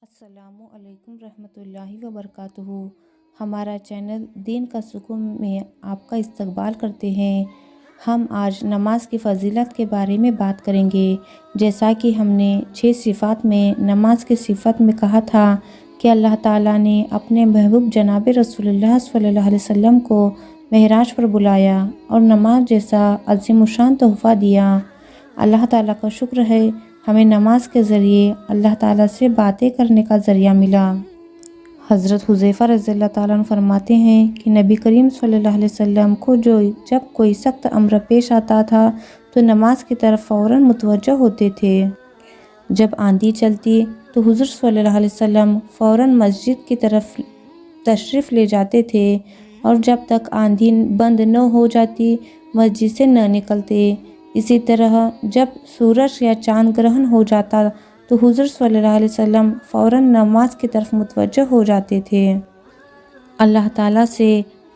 السلام علیکم رحمۃ اللہ وبرکاتہ۔ ہمارا چینل دین کا سکون میں آپ کا استقبال کرتے ہیں۔ ہم آج نماز کی فضیلت کے بارے میں بات کریں گے۔ جیسا کہ ہم نے 6 صفات میں نماز کی صفت میں کہا تھا کہ اللہ تعالیٰ نے اپنے محبوب جناب رسول اللہ صلی اللہ علیہ وسلم کو معراج پر بلایا اور نماز جیسا عظیم الشان تحفہ دیا۔ اللہ تعالیٰ کا شکر ہے ہمیں نماز کے ذریعے اللہ تعالیٰ سے باتیں کرنے کا ذریعہ ملا۔ حضرت حذیفہ رضی اللہ تعالیٰ عنہ فرماتے ہیں کہ نبی کریم صلی اللہ علیہ وسلم کو جب کوئی سخت امر پیش آتا تھا تو نماز کی طرف فوراً متوجہ ہوتے تھے۔ جب آندھی چلتی تو حضور صلی اللہ علیہ وسلم فوراً مسجد کی طرف تشریف لے جاتے تھے اور جب تک آندھی بند نہ ہو جاتی مسجد سے نہ نکلتے۔ اسی طرح جب سورج یا چاند گرہن ہو جاتا تو حضور صلی اللہ علیہ وسلم فوراً نماز کی طرف متوجہ ہو جاتے تھے۔ اللہ تعالیٰ سے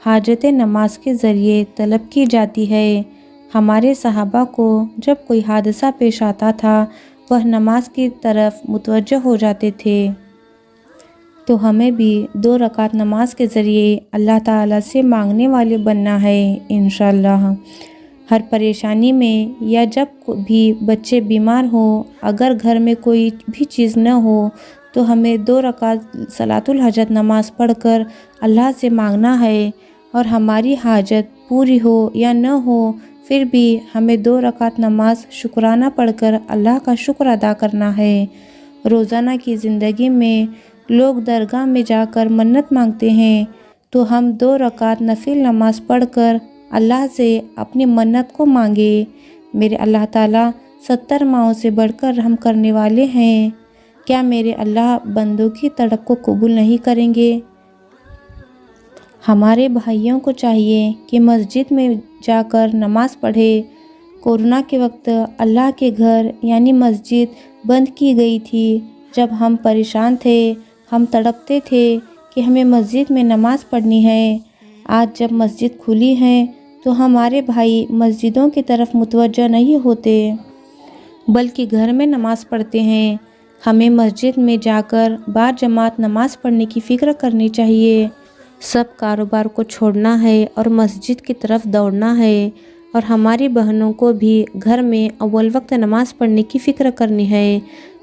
حاجت نماز کے ذریعے طلب کی جاتی ہے۔ ہمارے صحابہ کو جب کوئی حادثہ پیش آتا تھا وہ نماز کی طرف متوجہ ہو جاتے تھے، تو ہمیں بھی 2 رکعت نماز کے ذریعے اللہ تعالیٰ سے مانگنے والے بننا ہے انشاءاللہ۔ ہر پریشانی میں یا جب بھی بچے بیمار ہوں، اگر گھر میں کوئی بھی چیز نہ ہو تو ہمیں 2 رکعت صلاۃ الحاجت نماز پڑھ کر اللہ سے مانگنا ہے، اور ہماری حاجت پوری ہو یا نہ ہو پھر بھی ہمیں 2 رکعت نماز شکرانہ پڑھ کر اللہ کا شکر ادا کرنا ہے۔ روزانہ کی زندگی میں لوگ درگاہ میں جا کر منت مانگتے ہیں، تو ہم 2 رکعت نفل نماز پڑھ کر اللہ سے اپنی منت کو مانگے۔ میرے اللہ تعالیٰ 70 ماؤں سے بڑھ کر رحم کرنے والے ہیں، کیا میرے اللہ بندوں کی تڑپ کو قبول نہیں کریں گے؟ ہمارے بھائیوں کو چاہیے کہ مسجد میں جا کر نماز پڑھے۔ کورونا کے وقت اللہ کے گھر یعنی مسجد بند کی گئی تھی۔ جب ہم پریشان تھے، ہم تڑپتے تھے کہ ہمیں مسجد میں نماز پڑھنی ہے۔ آج جب مسجد کھلی ہے تو ہمارے بھائی مسجدوں کی طرف متوجہ نہیں ہوتے بلکہ گھر میں نماز پڑھتے ہیں۔ ہمیں مسجد میں جا کر باجماعت نماز پڑھنے کی فکر کرنی چاہیے۔ سب کاروبار کو چھوڑنا ہے اور مسجد کی طرف دوڑنا ہے، اور ہماری بہنوں کو بھی گھر میں اول وقت نماز پڑھنے کی فکر کرنی ہے۔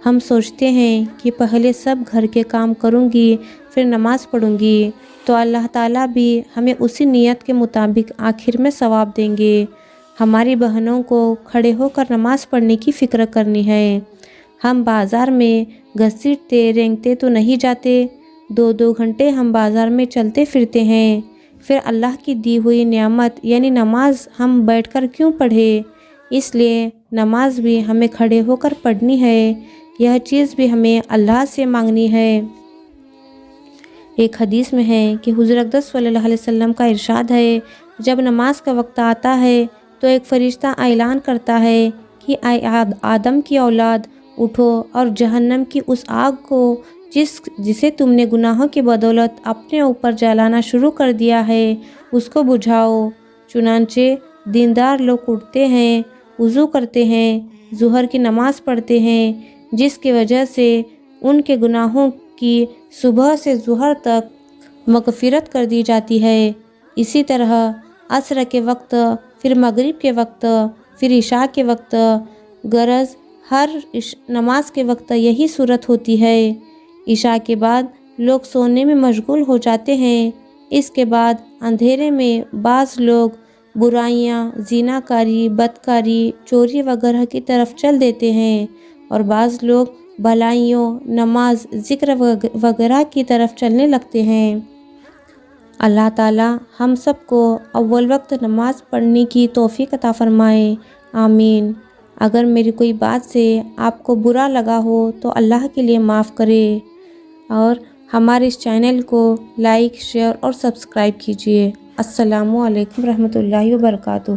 ہم سوچتے ہیں کہ پہلے سب گھر کے کام کروں گی پھر نماز پڑھوں گی، تو اللہ تعالیٰ بھی ہمیں اسی نیت کے مطابق آخر میں ثواب دیں گے۔ ہماری بہنوں کو کھڑے ہو کر نماز پڑھنے کی فکر کرنی ہے۔ ہم بازار میں گھسیٹتے رینگتے تو نہیں جاتے، 2 گھنٹے ہم بازار میں چلتے پھرتے ہیں، پھر اللہ کی دی ہوئی نعمت یعنی نماز ہم بیٹھ کر کیوں پڑھے؟ اس لیے نماز بھی ہمیں کھڑے ہو کر پڑھنی ہے، یہ چیز بھی ہمیں اللہ سے مانگنی ہے۔ ایک حدیث میں ہے کہ حضور اقدس صلی اللہ علیہ وسلم کا ارشاد ہے، جب نماز کا وقت آتا ہے تو ایک فرشتہ اعلان کرتا ہے کہ اے آدم کی اولاد، اٹھو اور جہنم کی اس آگ کو جسے تم نے گناہوں کی بدولت اپنے اوپر جلانا شروع کر دیا ہے اس کو بجھاؤ۔ چنانچہ دیندار لوگ اٹھتے ہیں، وضو کرتے ہیں، ظہر کی نماز پڑھتے ہیں، جس کی وجہ سے ان کے گناہوں کی صبح سے ظہر تک مغفرت کر دی جاتی ہے۔ اسی طرح عصر کے وقت، پھر مغرب کے وقت، پھر عشاء کے وقت، غرض ہر نماز کے وقت یہی صورت ہوتی ہے۔ عشاء کے بعد لوگ سونے میں مشغول ہو جاتے ہیں، اس کے بعد اندھیرے میں بعض لوگ برائیاں، زنا کاری، بدکاری، چوری وغیرہ کی طرف چل دیتے ہیں، اور بعض لوگ بھلائیوں، نماز، ذکر وغیرہ کی طرف چلنے لگتے ہیں۔ اللہ تعالیٰ ہم سب کو اول وقت نماز پڑھنے کی توفیق عطا فرمائے، آمین۔ اگر میری کوئی بات سے آپ کو برا لگا ہو تو اللہ کے لیے معاف کرے، اور ہمارے اس چینل کو لائک، شیئر اور سبسکرائب کیجیے۔ السلام علیکم رحمۃ اللہ وبرکاتہ۔